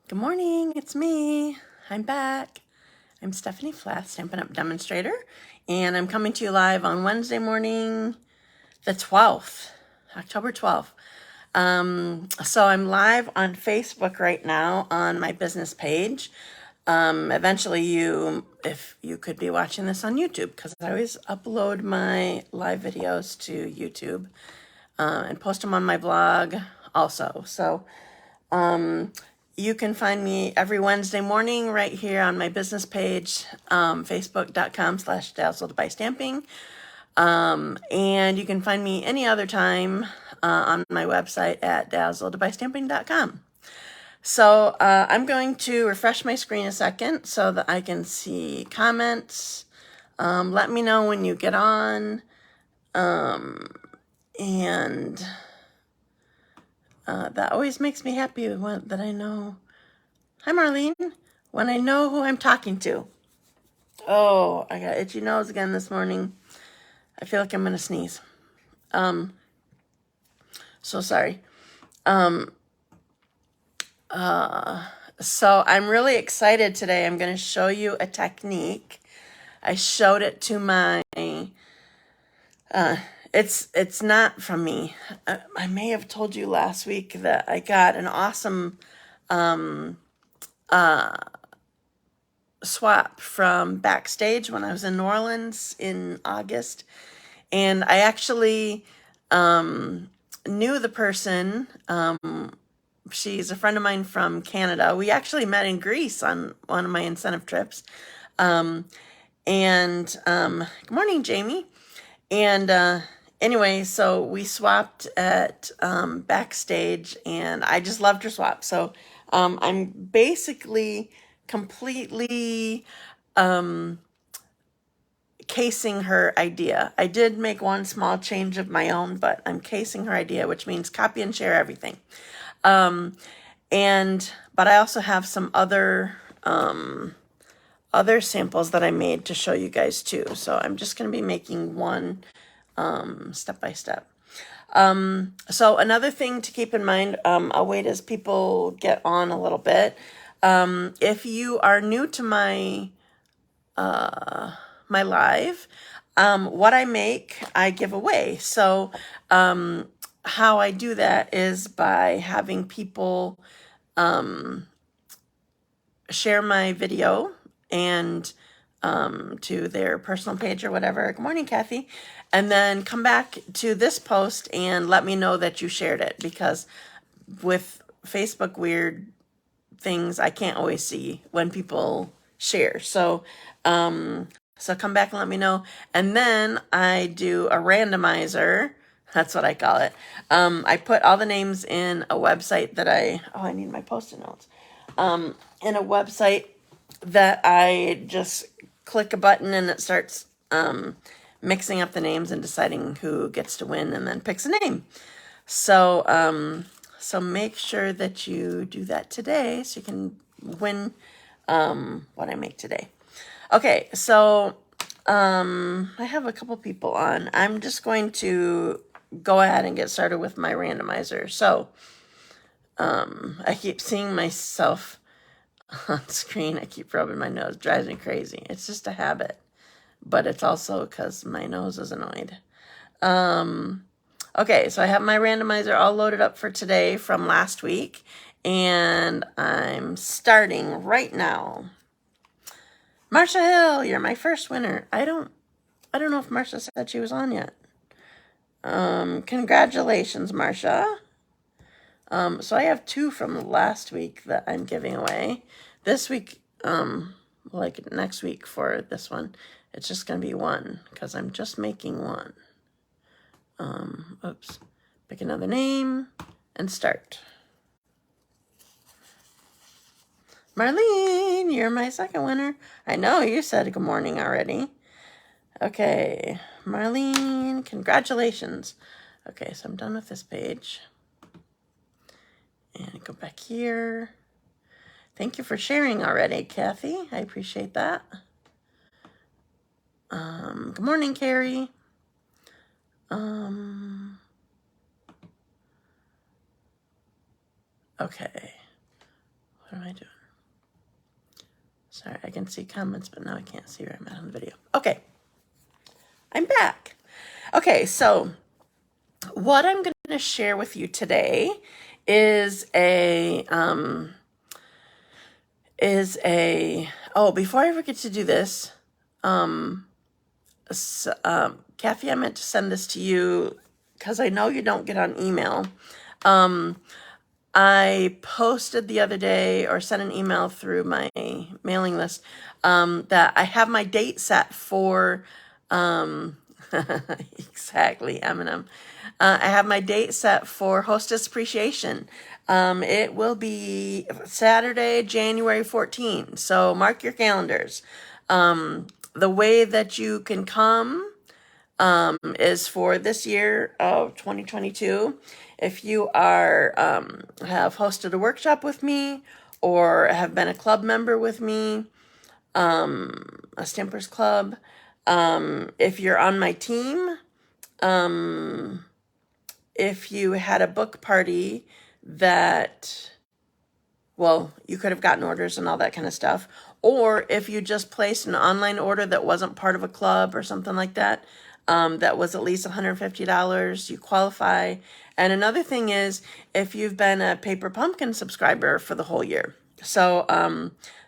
Good morning, it's me. I'm back. I'm Stephanie Flath, Stampin' Up! Demonstrator, and I'm coming to you live on Wednesday morning, the 12th, October 12th. So I'm live on Facebook right now on my business page. Eventually if you could be watching this on YouTube, because I always upload my live videos to YouTube and post them on my blog also. So you can find me every Wednesday morning right here on my business page, facebook.com/dazzled by stamping. And you can find me any other time on my website at dazzledbystamping.com. So I'm going to refresh my screen a second so that I can see comments. Let me know when you get on. And that always makes me happy that I know. Hi, Marlene. When I know who I'm talking to. Oh, I got itchy nose again this morning. I feel like I'm gonna sneeze. So sorry. So I'm really excited today. I'm gonna show you a technique. I showed it to my, it's not from me. I may have told you last week that I got an awesome swap from Backstage when I was in New Orleans in August. And I actually knew the person. She's a friend of mine from Canada. We actually met in Greece on one of my incentive trips. Good morning, Jamie. And anyway, so we swapped at Backstage, and I just loved her swap. So I'm basically completely casing her idea. I did make one small change of my own, but I'm casing her idea, which means copy and share everything. But I also have some other samples that I made to show you guys too. So I'm just going to be making one step by step. So another thing to keep in mind, I'll wait as people get on a little bit. If you are new to my live, what I make, I give away. So how I do that is by having people share my video and to their personal page or whatever. Good morning, Kathy. And then come back to this post and let me know that you shared it, because with Facebook weird things, I can't always see when people share. So come back and let me know. And then I do a randomizer. That's what I call it. I put all the names in a website that I need my Post-it notes. In a website that I just click a button and it starts mixing up the names and deciding who gets to win, and then picks a name. So so make sure that you do that today so you can win what I make today. Okay, so I have a couple people on. I'm just going to go ahead and get started with my randomizer. So I keep seeing myself on screen. I keep rubbing my nose. Drives me crazy. It's just a habit, but it's also because my nose is annoyed. Okay, so I have my randomizer all loaded up for today from last week, and I'm starting right now. Marcia Hill, you're my first winner. I don't know if Marcia said she was on yet. Congratulations, Marcia. So I have 2 from last week that I'm giving away. This week, like next week for this one, it's just gonna be 1, because I'm just making 1. Oops. Pick another name and start. Marlene, you're my second winner. I know you said good morning already. Okay, Marlene, congratulations. Okay, so I'm done with this page. And go back here. Thank you for sharing already, Kathy. I appreciate that. Good morning, Carrie. Okay. What am I doing? Sorry, I can see comments, but now I can't see where I'm at on the video. Okay, I'm back. Okay, so what I'm going to share with you today is before I forget to do this, Kathy, I meant to send this to you because I know you don't get on email. I posted the other day, or sent an email through my mailing list, that I have my date set for, exactly, Eminem. I have my date set for Hostess Appreciation. It will be Saturday, January 14th. So mark your calendars. The way that you can come is for this year of 2022. If you are have hosted a workshop with me, or have been a club member with me, a Stampers Club, if you're on my team, if you had a book party that, well, you could have gotten orders and all that kind of stuff, or if you just placed an online order that wasn't part of a club or something like that, that was at least $150, you qualify. And another thing is if you've been a Paper Pumpkin subscriber for the whole year. So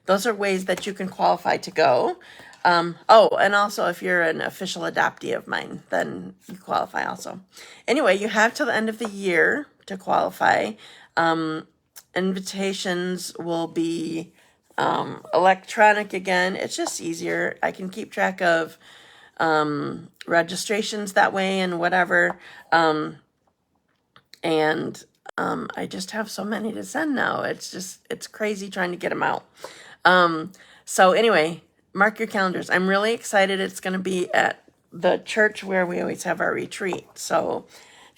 those are ways that you can qualify to go. And also if you're an official adoptee of mine, then you qualify also. Anyway, you have till the end of the year to qualify. Invitations will be electronic again. It's just easier. I can keep track of registrations that way and whatever. I just have so many to send now. It's crazy trying to get them out. So anyway, mark your calendars. I'm really excited. It's going to be at the church where we always have our retreat. So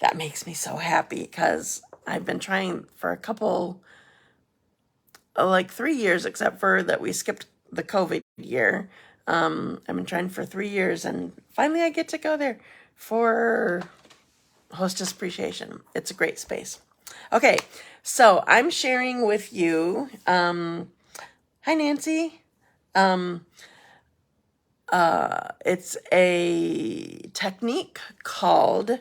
that makes me so happy because I've been trying for a couple, like 3 years, except for that we skipped the COVID year. I've been trying for 3 years, and finally I get to go there for Hostess Appreciation. It's a great space. Okay, so I'm sharing with you, hi Nancy. It's a technique called,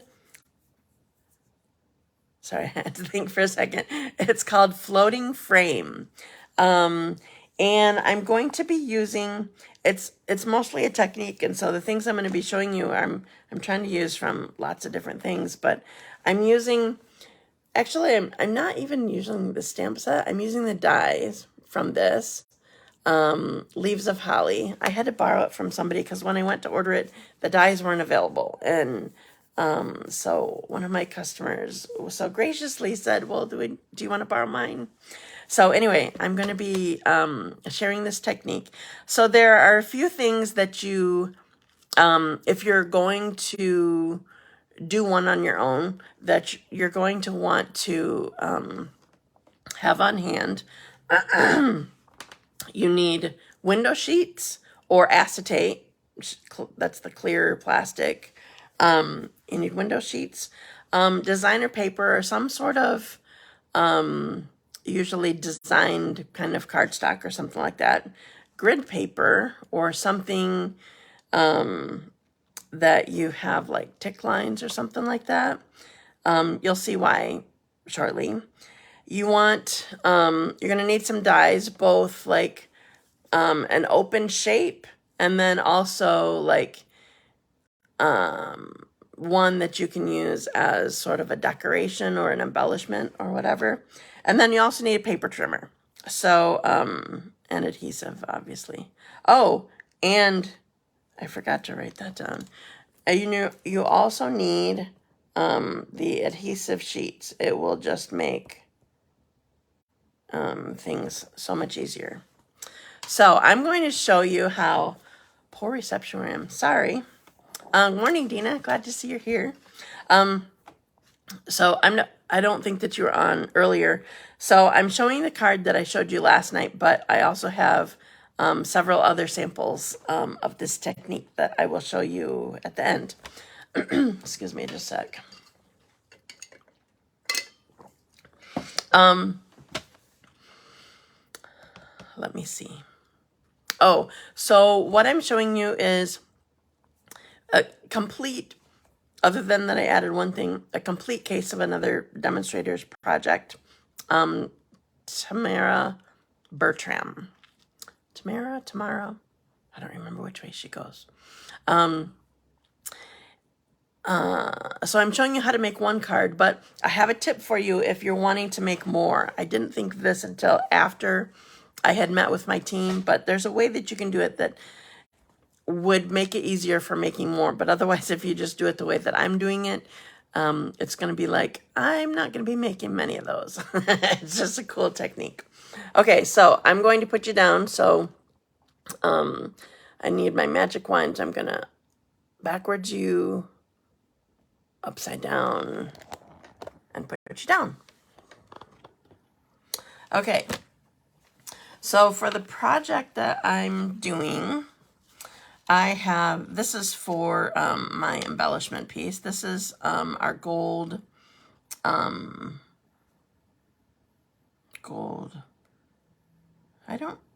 sorry, I had to think for a second. It's called floating frame. And I'm going to be using, it's mostly a technique, and so the things I'm going to be showing you, I'm trying to use from lots of different things, but I'm using, actually I'm not even using the stamp set. I'm using the dies from this, Leaves of Holly. I had to borrow it from somebody because when I went to order it, the dies weren't available, and so one of my customers so graciously said, well, do you want to borrow mine? So anyway, I'm going to be sharing this technique. So there are a few things that you, if you're going to do one on your own, that you're going to want to have on hand. You need window sheets or acetate. That's the clear plastic. You need window sheets, designer paper, or some sort of usually designed kind of cardstock or something like that, grid paper, or something that you have like tick lines or something like that. You'll see why shortly. You want, you're going to need some dies, both like an open shape, and then also like one that you can use as sort of a decoration or an embellishment or whatever. And then you also need a paper trimmer. So, and adhesive, obviously. Oh, and I forgot to write that down. You also need the adhesive sheets. It will just make things so much easier. So I'm going to show you how, poor reception where I am, sorry. Morning, Dina, glad to see you're here. So I don't think that you were on earlier. So I'm showing the card that I showed you last night, but I also have several other samples of this technique that I will show you at the end. Excuse me just a sec. let me see. Oh, so what I'm showing you is a complete, other than that I added one thing, a complete case of another demonstrator's project. Tamara Bertram. Tamara, I don't remember which way she goes. So I'm showing you how to make one card, but I have a tip for you if you're wanting to make more. I didn't think of this until after I had met with my team, but there's a way that you can do it that would make it easier for making more. But otherwise, if you just do it the way that I'm doing it, it's going to be like, I'm not going to be making many of those. It's just a cool technique. Okay, so I'm going to put you down. So I need my magic wand. I'm going to backwards you, upside down, and put you down. Okay, so for the project that I'm doing, I have, this is for my embellishment piece. This is our gold,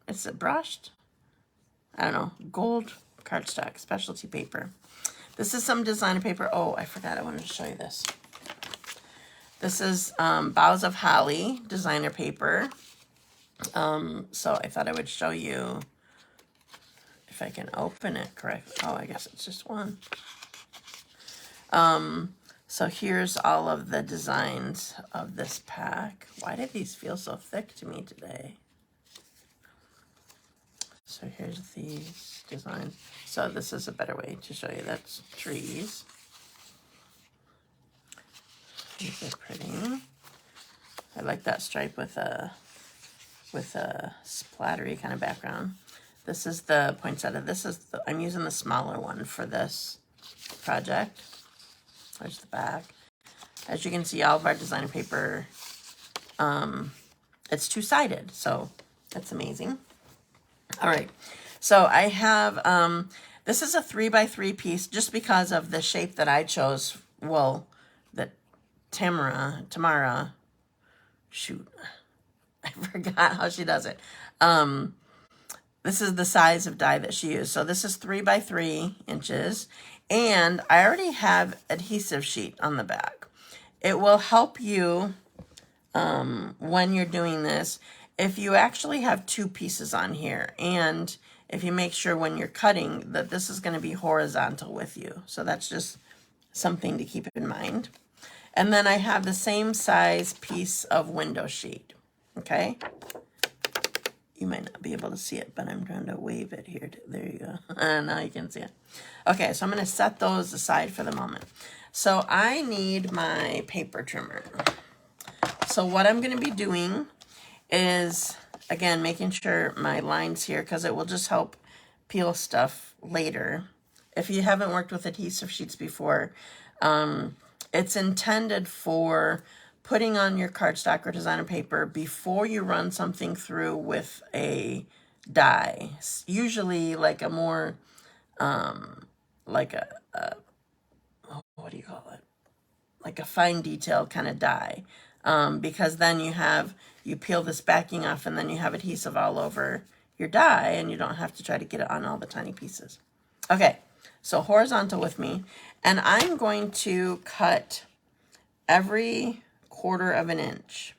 is it brushed? I don't know, gold cardstock, specialty paper. This is some designer paper. Oh, I forgot, I wanted to show you this. This is Boughs of Holly designer paper. So I thought I would show you if I can open it correctly. Oh, I guess it's just one. So here's all of the designs of this pack. Why do these feel so thick to me today? So here's these designs. So this is a better way to show you. That's trees. These are pretty. I like that stripe with a splattery kind of background. This is the poinsettia. This is the, I'm using the smaller one for this project. There's the back. As you can see, all of our designer paper, it's two-sided, so that's amazing. All right, so I have, this is a 3x3 piece just because of the shape that I chose. Well, that Tamara, shoot, I forgot how she does it. This is the size of die that she used. So this is 3x3 inches. And I already have adhesive sheet on the back. It will help you when you're doing this if you actually have two pieces on here. And if you make sure when you're cutting that this is going to be horizontal with you. So that's just something to keep in mind. And then I have the same size piece of window sheet. Okay. You might not be able to see it, but I'm trying to wave it here. There you go. Now you can see it. Okay, so I'm going to set those aside for the moment. So I need my paper trimmer. So what I'm going to be doing is, again, making sure my line's here because it will just help peel stuff later. If you haven't worked with adhesive sheets before, it's intended for putting on your cardstock or designer paper before you run something through with a die. Usually like a more, like a what do you call it? Like a fine detail kind of die. Because then you peel this backing off and then you have adhesive all over your die and you don't have to try to get it on all the tiny pieces. Okay, so horizontal with me. And I'm going to cut every 1/4 of an inch.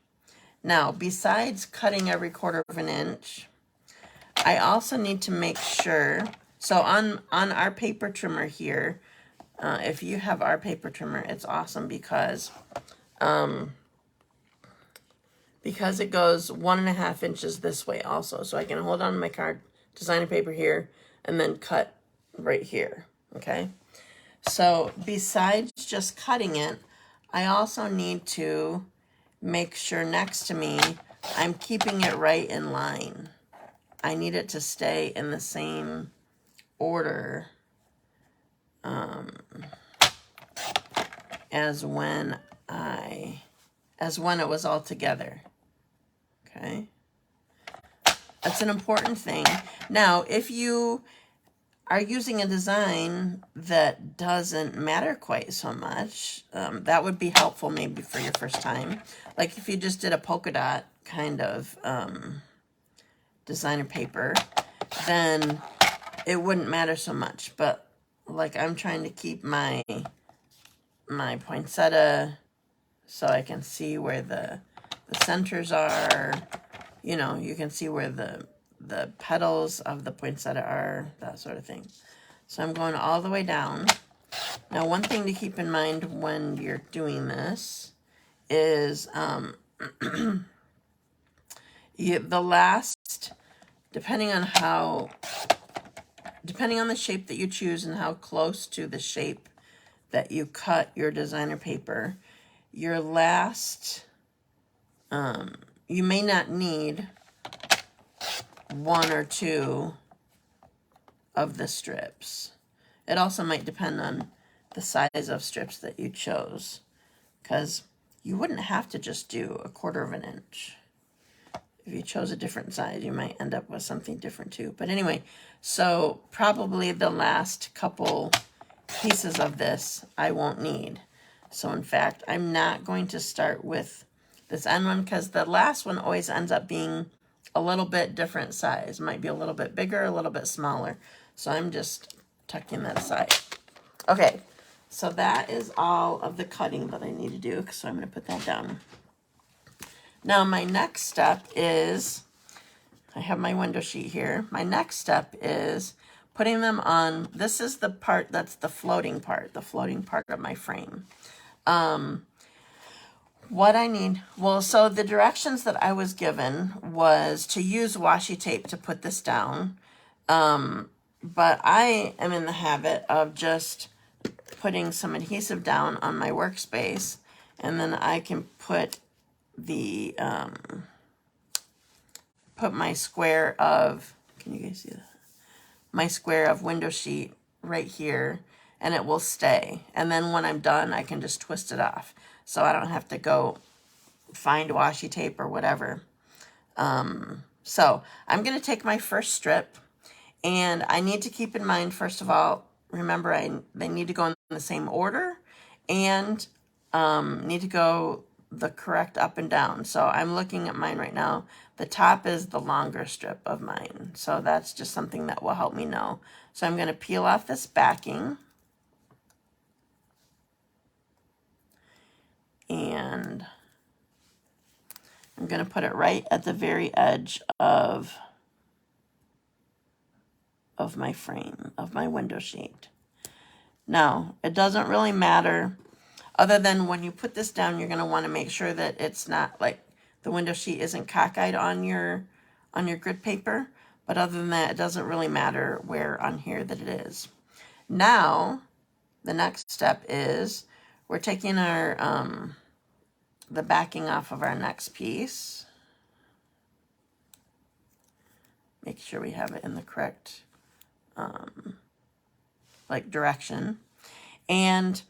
Now, besides cutting every 1/4 of an inch, I also need to make sure, so on our paper trimmer here, if you have our paper trimmer, it's awesome because it goes 1.5 inches this way also. So I can hold on to my card, designer paper here, and then cut right here, okay? So besides just cutting it, I also need to make sure next to me, I'm keeping it right in line. I need it to stay in the same order as when it was all together. Okay. That's an important thing. Now, if you are using a design that doesn't matter quite so much, that would be helpful maybe for your first time. Like if you just did a polka dot kind of designer paper, then it wouldn't matter so much. But like I'm trying to keep my poinsettia so I can see where the centers are. You know, you can see where the petals of the poinsettia are, that sort of thing. So I'm going all the way down. Now, one thing to keep in mind when you're doing this is the last, depending on the shape that you choose and how close to the shape that you cut your designer paper, your last, you may not need 1 or 2 of the strips. It also might depend on the size of strips that you chose, because you wouldn't have to just do 1/4 of an inch. If you chose a different size, you might end up with something different too. But anyway, so probably the last couple pieces of this I won't need. So in fact, I'm not going to start with this end one, because the last one always ends up being a little bit different size. Might be a little bit bigger, a little bit smaller. So I'm just tucking that aside. Okay, so that is all of the cutting that I need to do. So I'm going to put that down. Now my next step is, I have my window sheet here. My next step is putting them on, this is the part that's the floating part of my frame. What I need, well, so the directions that I was given was to use washi tape to put this down. But I am in the habit of just putting some adhesive down on my workspace, and then I can put the, put my square of, can you guys see that? My square of window sheet right here, and it will stay. And then when I'm done, I can just twist it off. So I don't have to go find washi tape or whatever. So I'm going to take my first strip, and I need to keep in mind, first of all, remember they need to go in the same order, and need to go the correct up and down. So I'm looking at mine right now. The top is the longer strip of mine. So that's just something that will help me know. So I'm going to peel off this backing. And I'm going to put it right at the very edge of my frame, of my window sheet. Now, it doesn't really matter, other than when you put this down, you're going to want to make sure that it's not like the window sheet isn't cockeyed on your grid paper. But other than that, it doesn't really matter where on here that it is. Now, the next step is we're taking our the backing off of our next piece. Make sure we have it in the correct like direction. And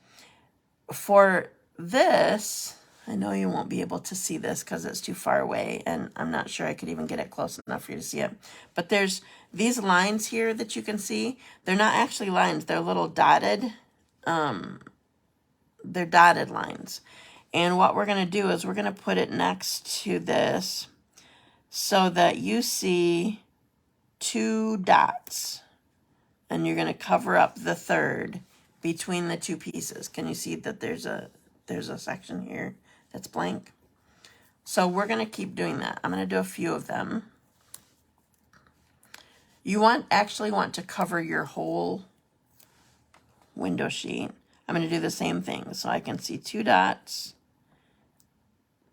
for this, I know you won't be able to see this because it's too far away, and I'm not sure I could even get it close enough for you to see it. But there's these lines here that you can see. They're not actually lines. They're little dotted. They're dotted lines. And what we're going to do is we're going to put it next to this so that you see 2 dots. And you're going to cover up the third between the 2 pieces. Can you see that there's a section here that's blank? So we're going to keep doing that. I'm going to do a few of them. You actually want to cover your whole window sheet. I'm going to do the same thing. So I can see 2 dots,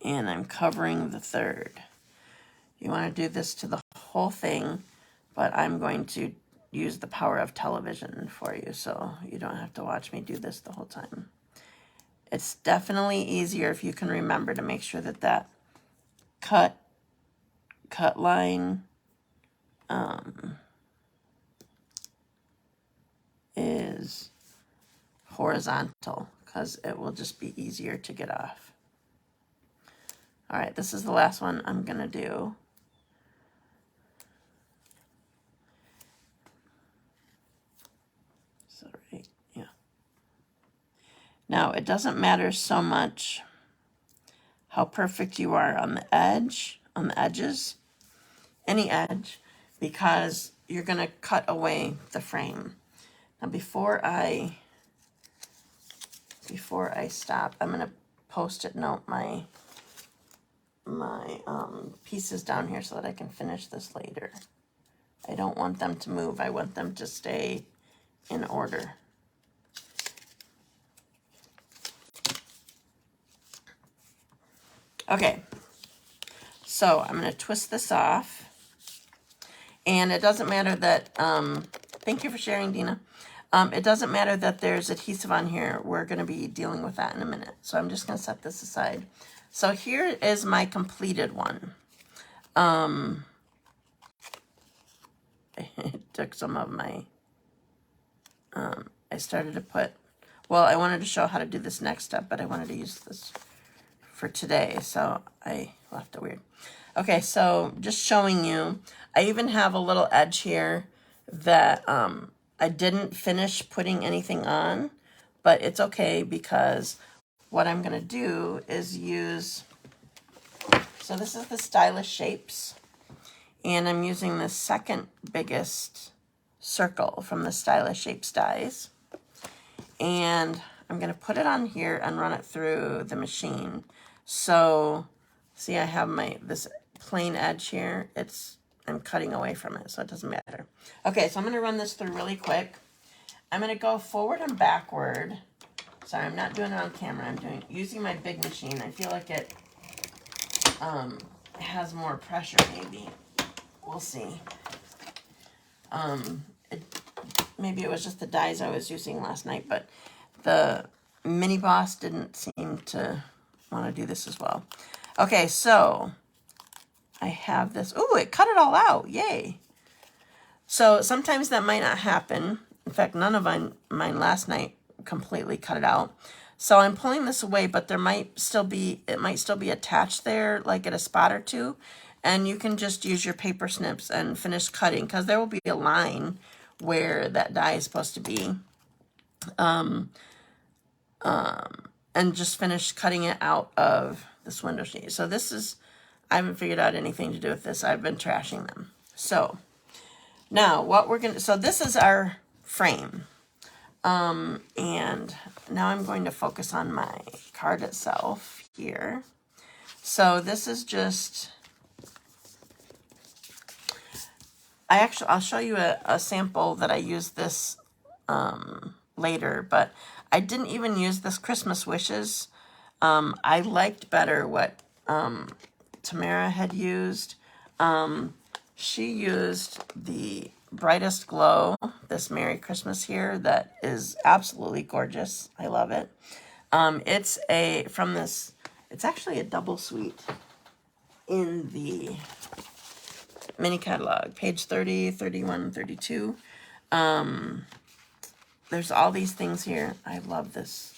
and I'm covering the third. You want to do this to the whole thing, but I'm going to use the power of television for you, so you don't have to watch me do this the whole time. It's definitely easier if you can remember to make sure that that cut line is horizontal, because it will just be easier to get off. All right, this is the last one I'm gonna do. Right, yeah. Now, it doesn't matter so much how perfect you are on the edges. any edge, because you're going to cut away the frame. Now before I stop, I'm going to post-it note my pieces down here so that I can finish this later. I don't want them to move. I want them to stay in order. Okay, so I'm going to twist this off. And it doesn't matter that, thank you for sharing, Dina. It doesn't matter that there's adhesive on here. We're going to be dealing with that in a minute. So I'm just going to set this aside. So here is my completed one. I took some of my, I started to put, well, I wanted to show how to do this next step, but I wanted to use this for today. So I left it weird. Okay, so just showing you, I even have a little edge here that I didn't finish putting anything on, but it's okay because what I'm going to do is use, so this is the Stylish Shapes, and I'm using the second biggest circle from the Stylish Shapes dies, and I'm going to put it on here and run it through the machine. So see, I have this plain edge here. I'm cutting away from it, so it doesn't matter. Okay, so I'm going to run this through really quick. I'm going to go forward and backward. Sorry, I'm not doing it on camera. I'm using my big machine. I feel like it has more pressure, maybe. We'll see. Maybe it was just the dies I was using last night, but the Mini Boss didn't seem to want to do this as well. Okay, so I have this. Ooh, it cut it all out. Yay. So sometimes that might not happen. In fact, none of mine last night completely cut it out. So I'm pulling this away, but it might still be attached there, like at a spot or two. And you can just use your paper snips and finish cutting, because there will be a line where that die is supposed to be. And just finish cutting it out of this window sheet. So this is, I haven't figured out anything to do with this. I've been trashing them. So now what we're going to, so this is our frame. And now I'm going to focus on my card itself here. So this is just, I'll show you a sample that I used this later, but I didn't even use this Christmas Wishes. I liked better what Tamara had used. She used the Brightest Glow, this Merry Christmas here, that is absolutely gorgeous. I love it. It's actually a double suite in the mini catalog, page 30, 31, 32. There's all these things here. I love this,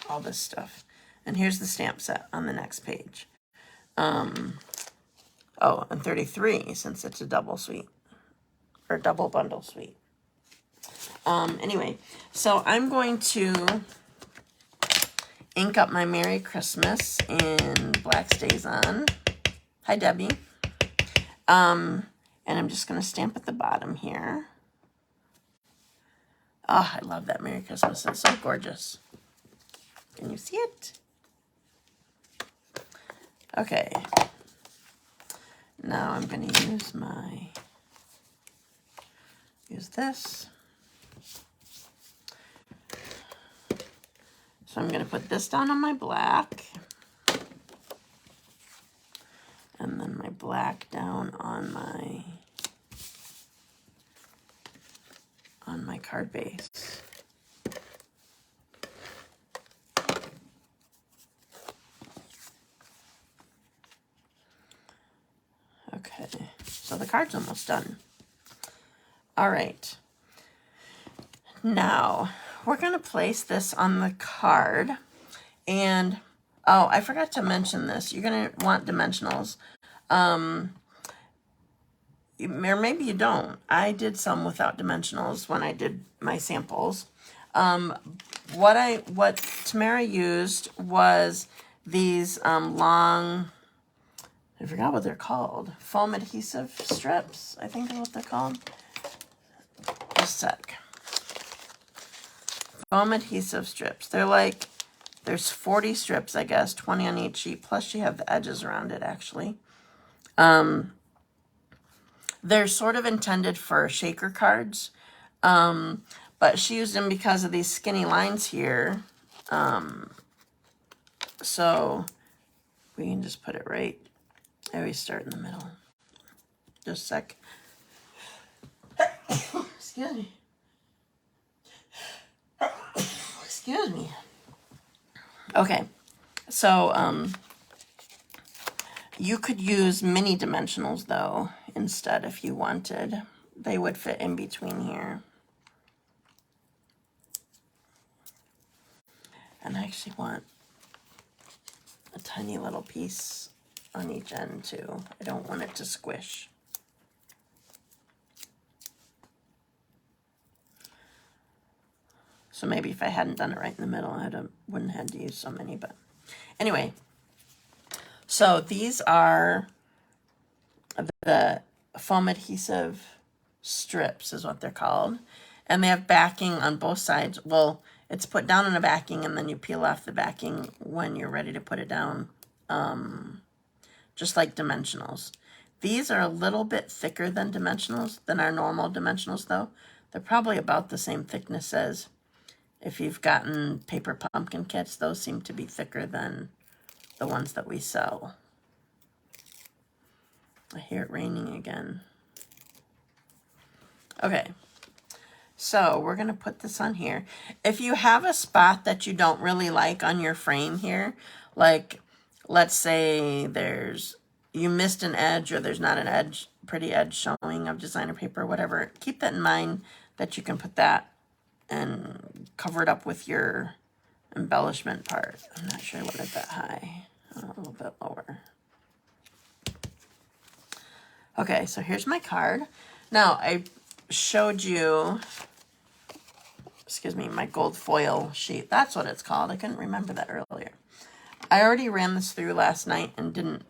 all this stuff. And here's the stamp set on the next page. Oh, and 33, since it's a double suite, or double bundle suite. Anyway, so I'm going to ink up my Merry Christmas in Black Stays On. Hi, Debbie. And I'm just going to stamp at the bottom here. Oh, I love that Merry Christmas. It's so gorgeous. Can you see it? Okay. Now I'm going to use this. So I'm going to put this down on my black. And then my black down on my card base. Okay, so the card's almost done. All right. Now, we're going to place this on the card. And, oh, I forgot to mention this. You're going to want dimensionals. Or maybe you don't. I did some without dimensionals when I did my samples. What Tamara used was these long, I forgot what they're called. Foam adhesive strips, I think is what they're called. Just a sec. Foam adhesive strips. They're like, there's 40 strips, I guess, 20 on each sheet, plus you have the edges around it, actually. They're sort of intended for shaker cards, but she used them because of these skinny lines here. So we can just put it right. I always start in the middle. Just a sec. Excuse me. Excuse me. Okay, so you could use mini dimensionals though instead if you wanted. They would fit in between here. And I actually want a tiny little piece on each end too. I don't want it to squish. So maybe if I hadn't done it right in the middle, I wouldn't have had to use so many, but anyway. So these are the foam adhesive strips is what they're called. And they have backing on both sides. Well, it's put down in a backing and then you peel off the backing when you're ready to put it down. Just like dimensionals. These are a little bit thicker than dimensionals, than our normal dimensionals though. They're probably about the same thickness as if you've gotten paper pumpkin kits. Those seem to be thicker than the ones that we sell. I hear it raining again. Okay, so we're gonna put this on here. If you have a spot that you don't really like on your frame here, like let's say you missed an edge or there's not an edge, pretty edge showing of designer paper or whatever, keep that in mind that you can put that and cover it up with your embellishment part. I'm not sure I want it that high. A little bit lower. Okay, so here's my card. Now, I showed you, excuse me, my gold foil sheet. That's what it's called. I couldn't remember that earlier. I already ran this through last night and didn't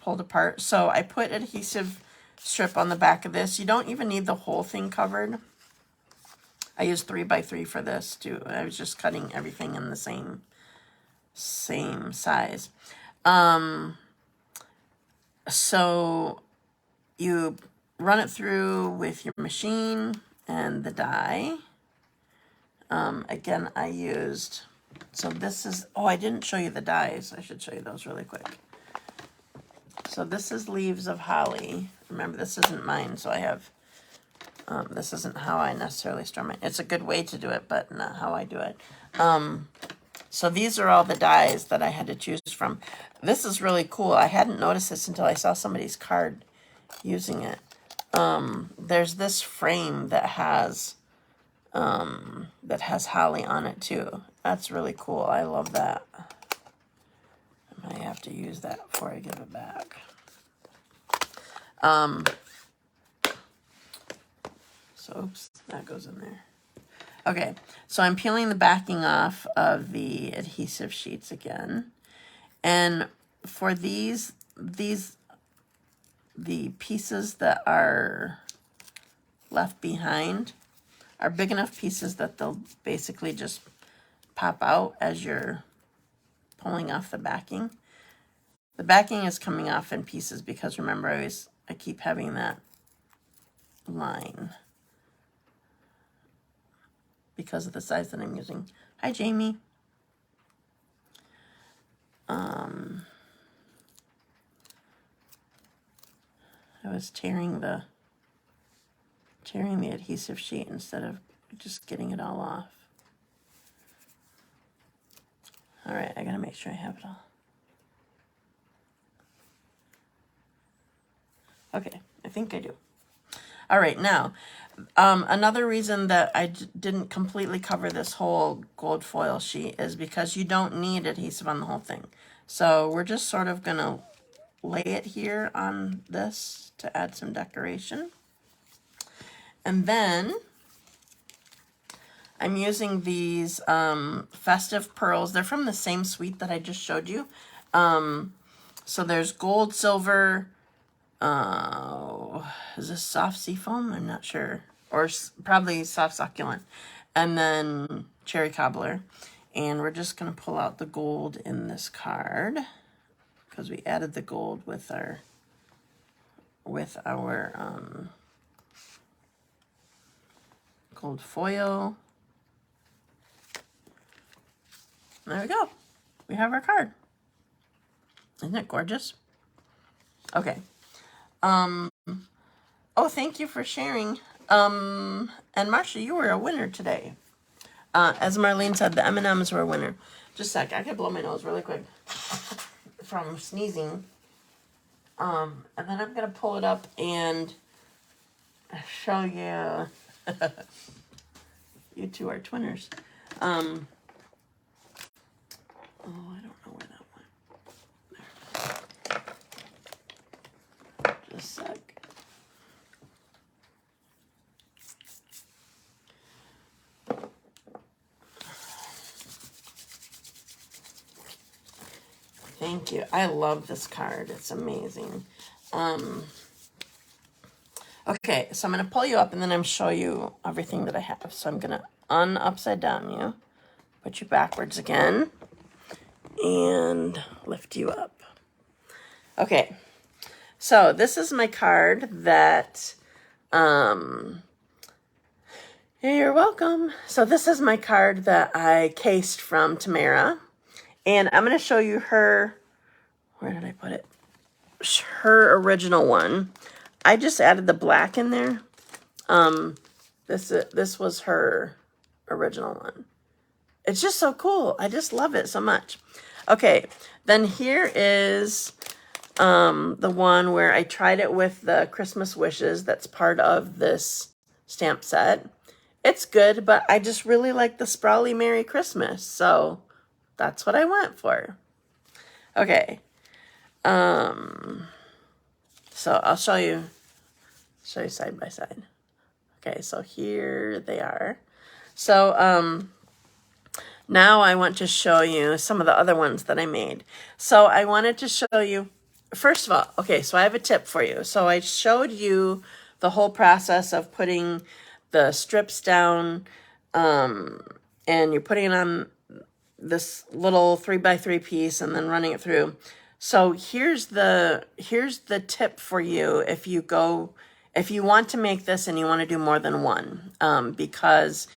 pull it apart. So I put adhesive strip on the back of this. You don't even need the whole thing covered. I used 3x3 for this too. I was just cutting everything in the same size. So you run it through with your machine and the die. Again, I used, so this is, oh, I didn't show you the dies. I should show you those really quick. So this is Leaves of Holly. Remember, this isn't mine, so I have, this isn't how I necessarily store mine. It's a good way to do it, but not how I do it. So these are all the dies that I had to choose from. This is really cool. I hadn't noticed this until I saw somebody's card using it. There's this frame that has holly on it too. That's really cool. I love that. I might have to use that before I give it back. So oops, that goes in there. Okay, so I'm peeling the backing off of the adhesive sheets again. And for the pieces that are left behind are big enough pieces that they'll basically just pop out as you're pulling off the backing. The backing is coming off in pieces because remember I keep having that line because of the size that I'm using. Hi, Jamie. I was tearing the adhesive sheet instead of just getting it all off. All right, I gotta make sure I have it all. Okay, I think I do. All right, now, another reason that I didn't completely cover this whole gold foil sheet is because you don't need adhesive on the whole thing. So we're just sort of gonna lay it here on this to add some decoration. And then I'm using these festive pearls. They're from the same suite that I just showed you. So there's gold, silver, is this soft seafoam? I'm not sure. Or probably soft succulent. And then cherry cobbler. And we're just going to pull out the gold in this card because we added the gold with our gold foil. There we go. We have our card. Isn't it gorgeous? Okay. Oh, thank you for sharing. And Marcia, you were a winner today. As Marlene said, the M&Ms were a winner. Just a sec. I could blow my nose really quick from sneezing. And then I'm going to pull it up and show you. You two are twinners. Oh, I don't know where that went. Just a sec. Thank you. I love this card. It's amazing. Okay, so I'm going to pull you up and then I'm show you everything that I have. So I'm going to upside down you, put you backwards again, and lift you up. Okay, so this is my card that, you're welcome. So this is my card that I cased from Tamara. And I'm going to show you her, where did I put it? Her original one. I just added the black in there. This was her original one. It's just so cool. I just love it so much. Okay, then here is the one where I tried it with the Christmas wishes that's part of this stamp set. It's good, but I just really like the Sprawly Merry Christmas, so that's what I went for. Okay. So I'll show you side by side. Okay, so here they are. So now I want to show you some of the other ones that I made. So I wanted to show you, first of all, okay, so I have a tip for you. So I showed you the whole process of putting the strips down, and you're putting it on this little 3x3 piece and then running it through. So here's the tip for you if you want to make this and you want to do more than one, because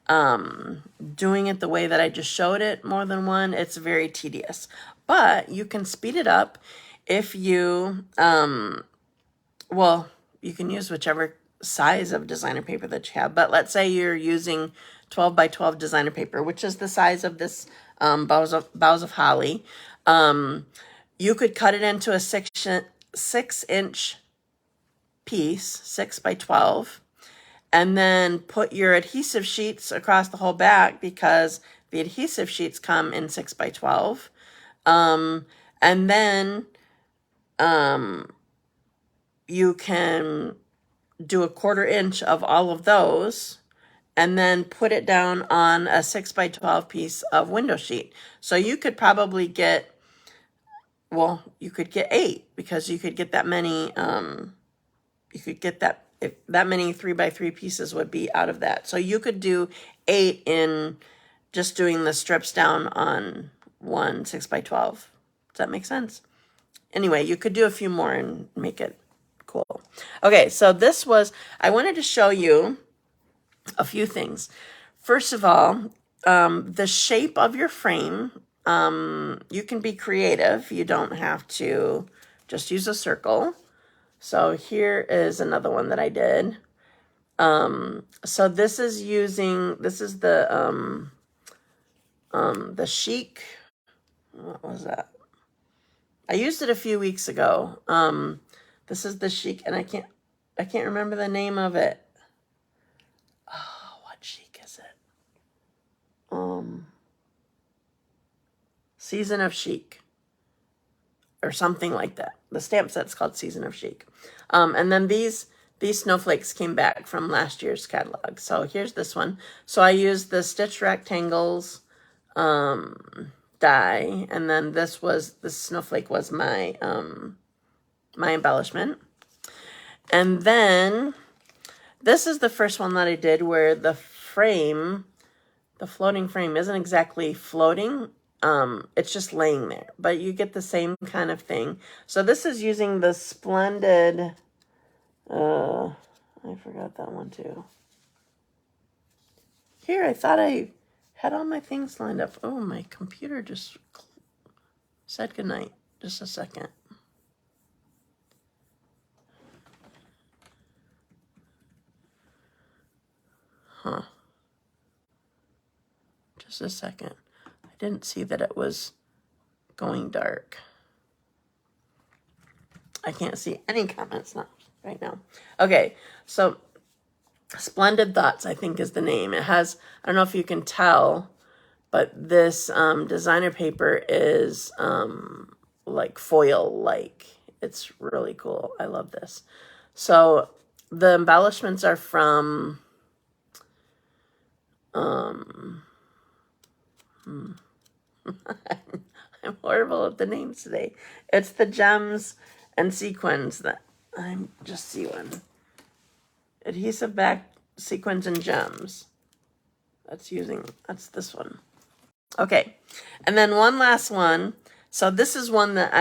doing it the way that I just showed it, more than one, it's very tedious. But you can speed it up if you, well, you can use whichever size of designer paper that you have. But let's say you're using 12 by 12 designer paper, which is the size of this boughs of holly. You could cut it into a 6-inch piece, 6 by 12, and then put your adhesive sheets across the whole back because the adhesive sheets come in 6 by 12. And then you can do a 1/4 inch of all of those and then put it down on a 6 by 12 piece of window sheet. So you could probably get, well, you could get 8 because you could get that many, you could get that, if that many 3x3 pieces would be out of that. So you could do 8 in just doing the strips down on one 6 by 12. Does that make sense? Anyway, you could do a few more and make it cool. Okay, so this was, I wanted to show you a few things. First of all, the shape of your frame, you can be creative. You don't have to just use a circle. So here is another one that I did. So this is the chic, what was that? I used it a few weeks ago. This is the chic, and I can't remember the name of it. Oh, what chic is it? Season of Chic, or something like that. The stamp set's called Season of Chic. And then these snowflakes came back from last year's catalog. So here's this one. So I used the stitch rectangles die, and then this snowflake was my my embellishment. And then this is the first one that I did where the frame, the floating frame, isn't exactly floating. It's just laying there, but you get the same kind of thing. So this is using the Splendid, I forgot that one too. Here, I thought I had all my things lined up. Oh, my computer just said goodnight. Just a second. Huh. Just a second. I didn't see that it was going dark. I can't see any comments now, right now. Okay, so Splendid Thoughts, I think, is the name. It has, I don't know if you can tell, but this designer paper is like foil-like. It's really cool. I love this. So the embellishments are from I'm horrible at the names today. It's the gems and sequins that I'm just see one. Adhesive back sequins and gems. That's this one. Okay. And then one last one. So this is one that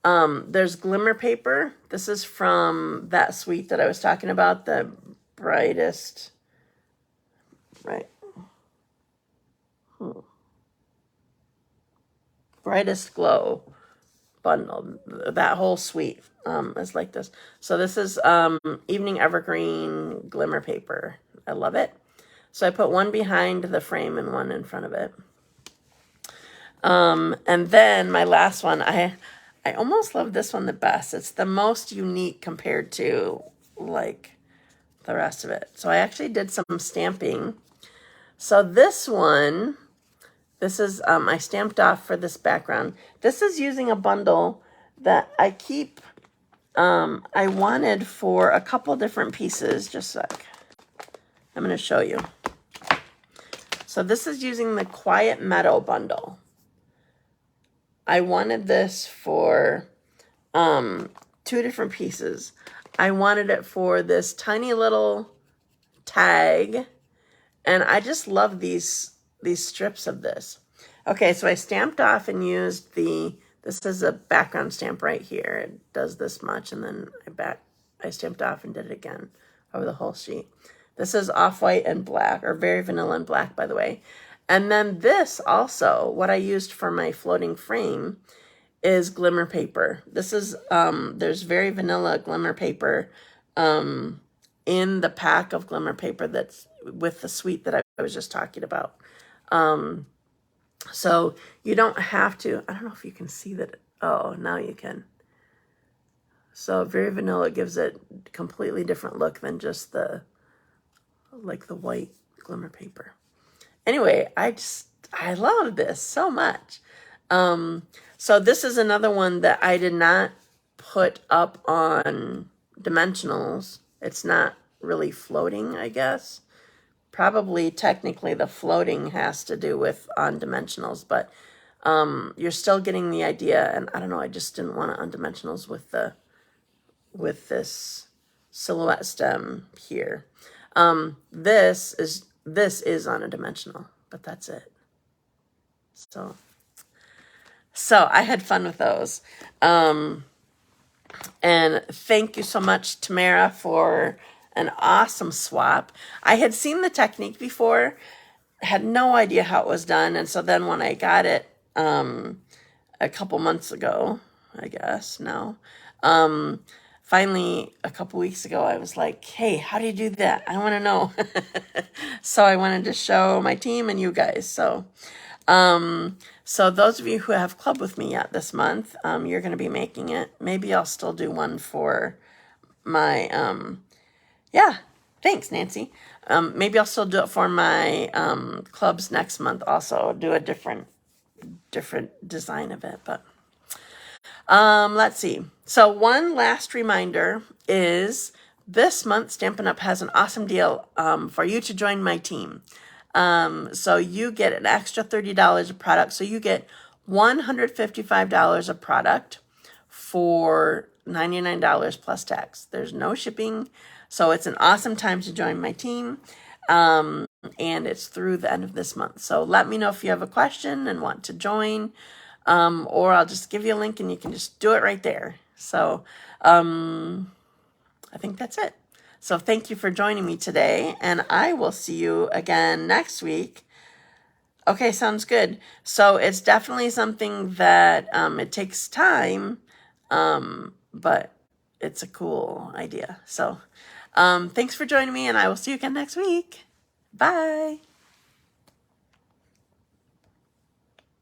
there's glimmer paper. This is from that suite that I was talking about, the brightest, right? Brightest Glow bundle. That whole suite is like this. So this is Evening Evergreen glimmer paper. I love it. So I put one behind the frame and one in front of it. And then my last one, I almost love this one the best. It's the most unique compared to like the rest of it. So I actually did some stamping. So this one, this is, I stamped off for this background. This is using a bundle that I keep, I wanted for a couple different pieces. Just a sec. I'm going to show you. So this is using the Quiet Meadow bundle. I wanted this for 2 different pieces. I wanted it for this tiny little tag, and I just love these strips of this. Okay, so I stamped off and used this is a background stamp right here. It does this much, and then I stamped off and did it again over the whole sheet. This is off-white and black, or very vanilla and black, by the way. And then this also, what I used for my floating frame is glimmer paper. This is, there's very vanilla glimmer paper in the pack of glimmer paper that's with the suite that I was just talking about. So you don't have to, I don't know if you can see that. Oh, now you can. So very vanilla gives it a completely different look than just the white glimmer paper. Anyway, I love this so much. So this is another one that I did not put up on dimensionals. It's not really floating, I guess. Probably technically the floating has to do with on dimensionals, but you're still getting the idea. And I don't know, I just didn't want it on dimensionals with this silhouette stem here. This is on a dimensional, but that's it. So I had fun with those. And thank you so much, Tamara, for an awesome swap. I had seen the technique before, had no idea how it was done. And so then when I got it a couple months ago, I guess now, finally, a couple weeks ago, I was like, hey, how do you do that? I want to know. So I wanted to show my team and you guys. So those of you who have club with me yet this month, you're going to be making it. Maybe I'll still do one for my, yeah, thanks, Nancy. Maybe I'll still do it for my clubs next month also. Do a different design of it, but let's see. So one last reminder is this month Stampin' Up! Has an awesome deal for you to join my team. So you get an extra $30 of product. So you get $155 of product for $99 plus tax. There's no shipping. So it's an awesome time to join my team. And it's through the end of this month. So let me know if you have a question and want to join. Or I'll just give you a link and you can just do it right there. So I think that's it. So thank you for joining me today, and I will see you again next week. Okay, sounds good. So it's definitely something that it takes time, but it's a cool idea. So thanks for joining me, and I will see you again next week. Bye.